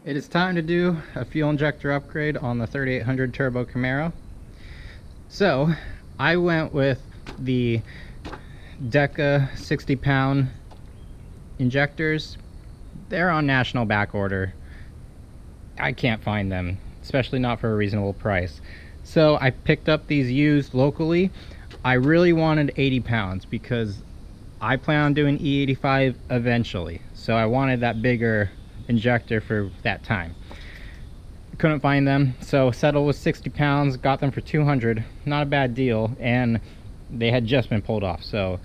It is time to do a fuel injector upgrade on the 3800 Turbo Camaro. So I went with the Deka 60-pound injectors. They're on national back order. I can't find them, especially not for a reasonable price. So I picked up these used locally. I really wanted 80 pounds because I plan on doing E85 eventually. So I wanted that bigger injector for that time. Couldn't find them, so settled with 60 pounds, got them for 200. Not a bad deal, and they had just been pulled off, so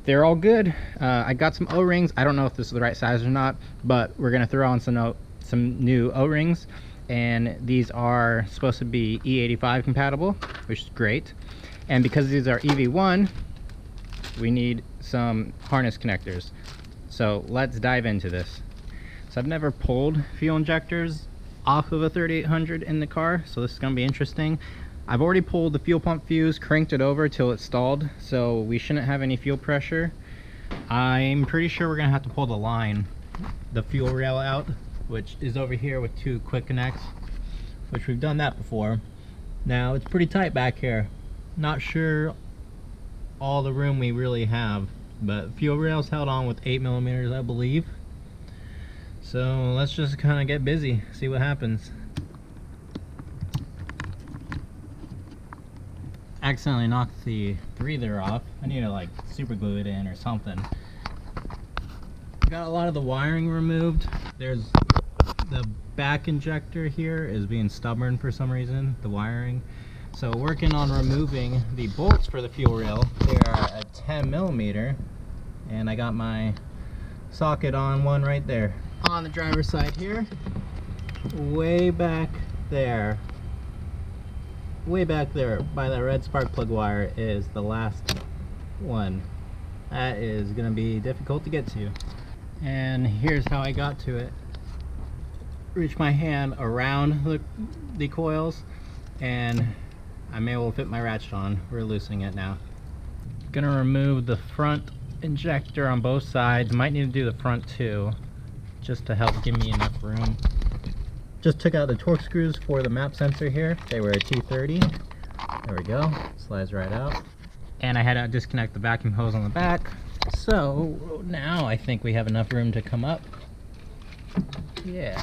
they're all good. I got some O-rings. I don't know if this is the right size or not, but we're gonna throw on some new O-rings, and these are supposed to be E85 compatible, which is great. And because these are EV1, we need some harness connectors. So let's dive into this. So I've never pulled fuel injectors off of a 3800 in the car, so this is going to be interesting. I've already pulled the fuel pump fuse, cranked it over till it stalled, so we shouldn't have any fuel pressure. I'm pretty sure we're going to have to pull the line, the fuel rail out, which is over here with 2 quick connects, which we've done that before. Now it's pretty tight back here. Not sure all the room we really have, but fuel rail's held on with 8mm, I believe. So let's just kind of get busy, see what happens. Accidentally knocked the breather off. I need to like super glue it in or something. Got a lot of the wiring removed. There's the back injector here is being stubborn for some reason, the wiring. So working on removing the bolts for the fuel rail. They are a 10mm, and I got my socket on one right there. On the driver's side here, way back there by that red spark plug wire is the last one. That is gonna be difficult to get to. And here's how I got to it. Reach my hand around the coils, and I'm able to fit my ratchet on. We're loosening it now. Gonna remove the front injector on both sides. Might need to do the front too, just to help give me enough room. Just took out the torque screws for the map sensor here. They were a T30. There we go. Slides right out. And I had to disconnect the vacuum hose on the back. So now I think we have enough room to come up. Yeah.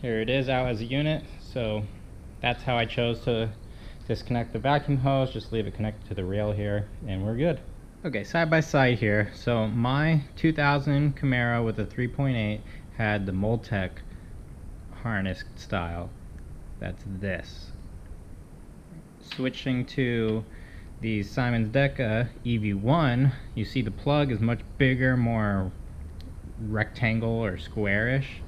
Here it is out as a unit, so that's how I chose to disconnect the vacuum hose. Just leave it connected to the rail here, and we're good. Okay, side by side here. So my 2000 Camaro with a 3.8 had the Multec harness style. That's this. Switching to the Siemens Deka EV1, you see the plug is much bigger, more rectangle or squarish.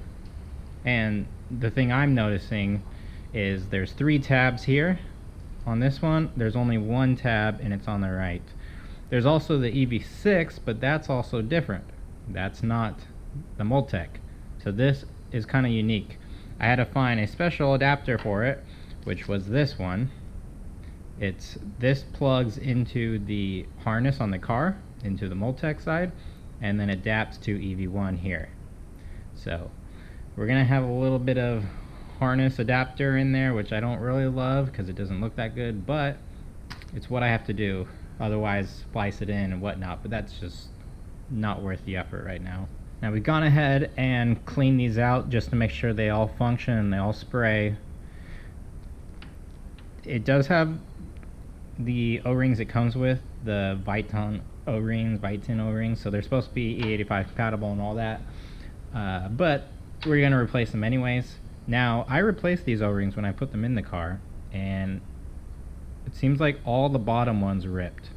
And the thing I'm noticing is there's 3 tabs here. On this one, there's only 1 tab, and it's on the right. There's also the EV6, but that's also different. That's not the Multec. So this is kind of unique. I had to find a special adapter for it, which was this one. This plugs into the harness on the car, into the Multec side, and then adapts to EV1 here. So we're gonna have a little bit of harness adapter in there, which I don't really love because it doesn't look that good, but it's what I have to do. Otherwise, splice it in and whatnot, but that's just not worth the effort right now. Now we've gone ahead and cleaned these out just to make sure they all function and they all spray. It does have the O-rings it comes with, the Viton O-rings, so they're supposed to be E85 compatible and all that, but we're going to replace them anyways. Now, I replaced these O-rings when I put them in the car, and it seems like all the bottom ones ripped.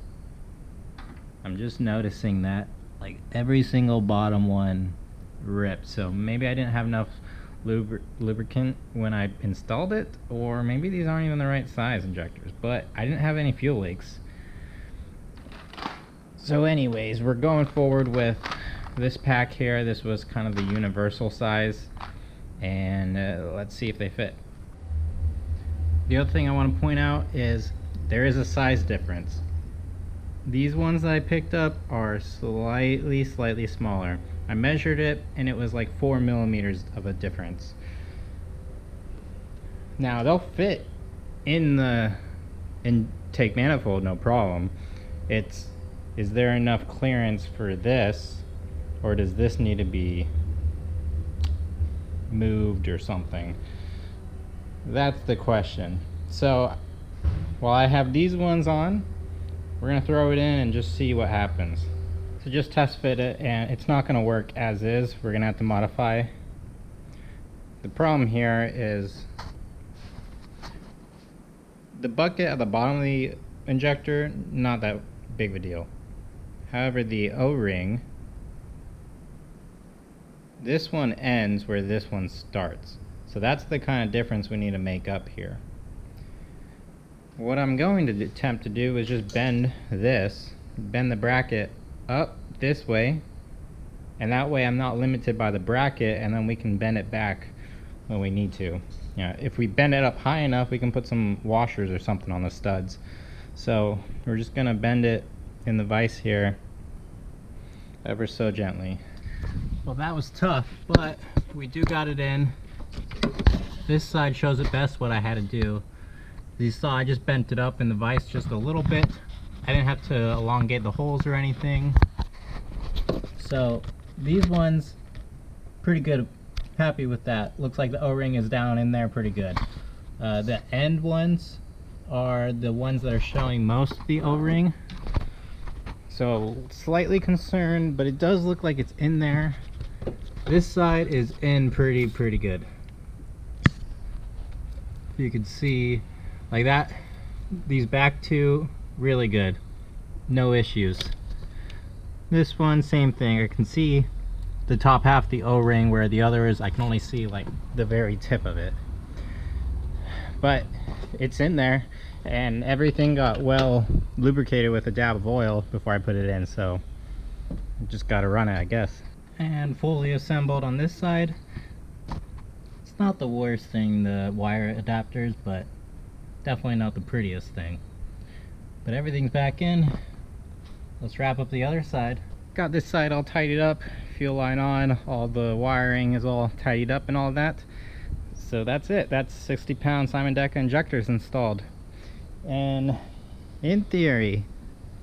I'm just noticing that, like, every single bottom one ripped. So maybe I didn't have enough lubricant when I installed it, or maybe these aren't even the right size injectors, but I didn't have any fuel leaks. So anyways, we're going forward with this pack here, this was kind of the universal size, and let's see if they fit. The other thing I want to point out is there is a size difference. These ones that I picked up are slightly smaller. I measured it and it was like 4 millimeters of a difference. Now they'll fit in the intake manifold, no problem. Is there enough clearance for this, or does this need to be moved or something? That's the question. So while I have these ones on, we're gonna throw it in and just see what happens. So just test fit it, and it's not gonna work as is. We're gonna have to modify. The problem here is the bucket at the bottom of the injector, not that big of a deal. However, the O-ring, this one ends where this one starts. So that's the kind of difference we need to make up here. What I'm going to attempt to do is just bend the bracket up this way, and that way I'm not limited by the bracket, and then we can bend it back when we need to. You know, if we bend it up high enough, we can put some washers or something on the studs. So we're just gonna bend it in the vise here ever so gently. Well, that was tough, but we do got it in. This side shows it best what I had to do. As you saw, I just bent it up in the vise just a little bit. I didn't have to elongate the holes or anything. So these ones, pretty good. Happy with that. Looks like the O-ring is down in there pretty good. The end ones are the ones that are showing most of the O-ring. So slightly concerned, but it does look like it's in there. This side is in pretty good. You can see like that. These back two, really good. No issues. This one, same thing. I can see the top half of the O-ring, where the other is, I can only see like the very tip of it. But it's in there, and everything got well lubricated with a dab of oil before I put it in, so just gotta run it, I guess. And fully assembled on this side. It's not the worst thing, the wire adapters, but definitely not the prettiest thing. But everything's back in. Let's wrap up the other side. Got this side all tidied up, fuel line on, all the wiring is all tidied up and all that. So that's it. That's 60-pound Siemens Deka injectors installed. And in theory,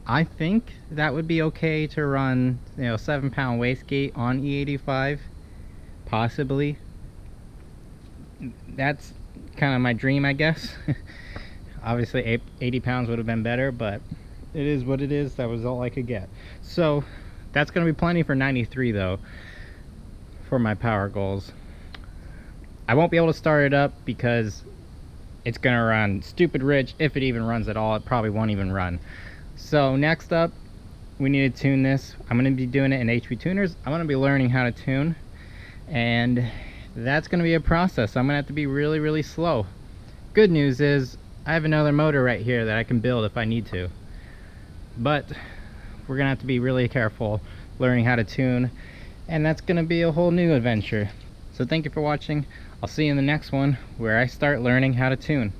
I think that would be okay to run, 7-pound wastegate on E85, possibly. That's kind of my dream, I guess. Obviously 80 pounds would have been better, but it is what it is. That was all I could get. So that's going to be plenty for 93 though, for my power goals. I won't be able to start it up because it's going to run stupid rich. If it even runs at all, it probably won't even run. So next up, we need to tune this. I'm going to be doing it in HP tuners. I'm going to be learning how to tune, and that's going to be a process. I'm going to have to be really slow. Good news is I have another motor right here that I can build if I need to, but we're going to have to be really careful learning how to tune, and that's going to be a whole new adventure. So thank you for watching. I'll see you in the next one where I start learning how to tune.